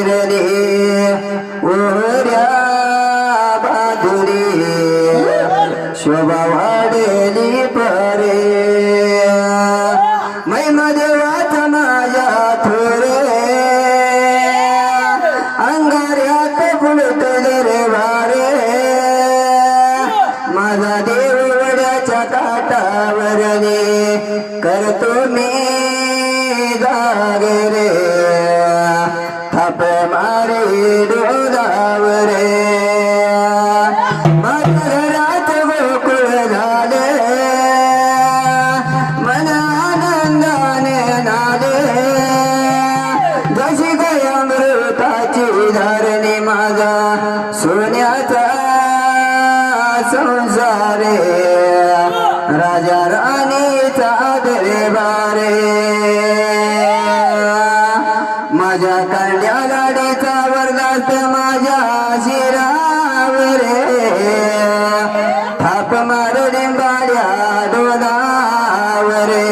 फिरले ओऱ्या बाजुरी शोभा वाढली परे महिमा देवाचा माझ्या थोरे अंगाऱ्यात फुलतले रे वारे माझा देव वड्याच्या काठावरले करतो मी जागे रे थाप मारे डोलावरे माझ्या घरात गोकुळ झाले मन आनंदाने नाले जशी काही अमृताची धारणी माझा सोन्याचा संसारे राजा राणीचा दरबारे माझ्या कांड्या गाडीचा वर्गात माझ्या शिरावरे थाप मारणे गाड्या डोलावरे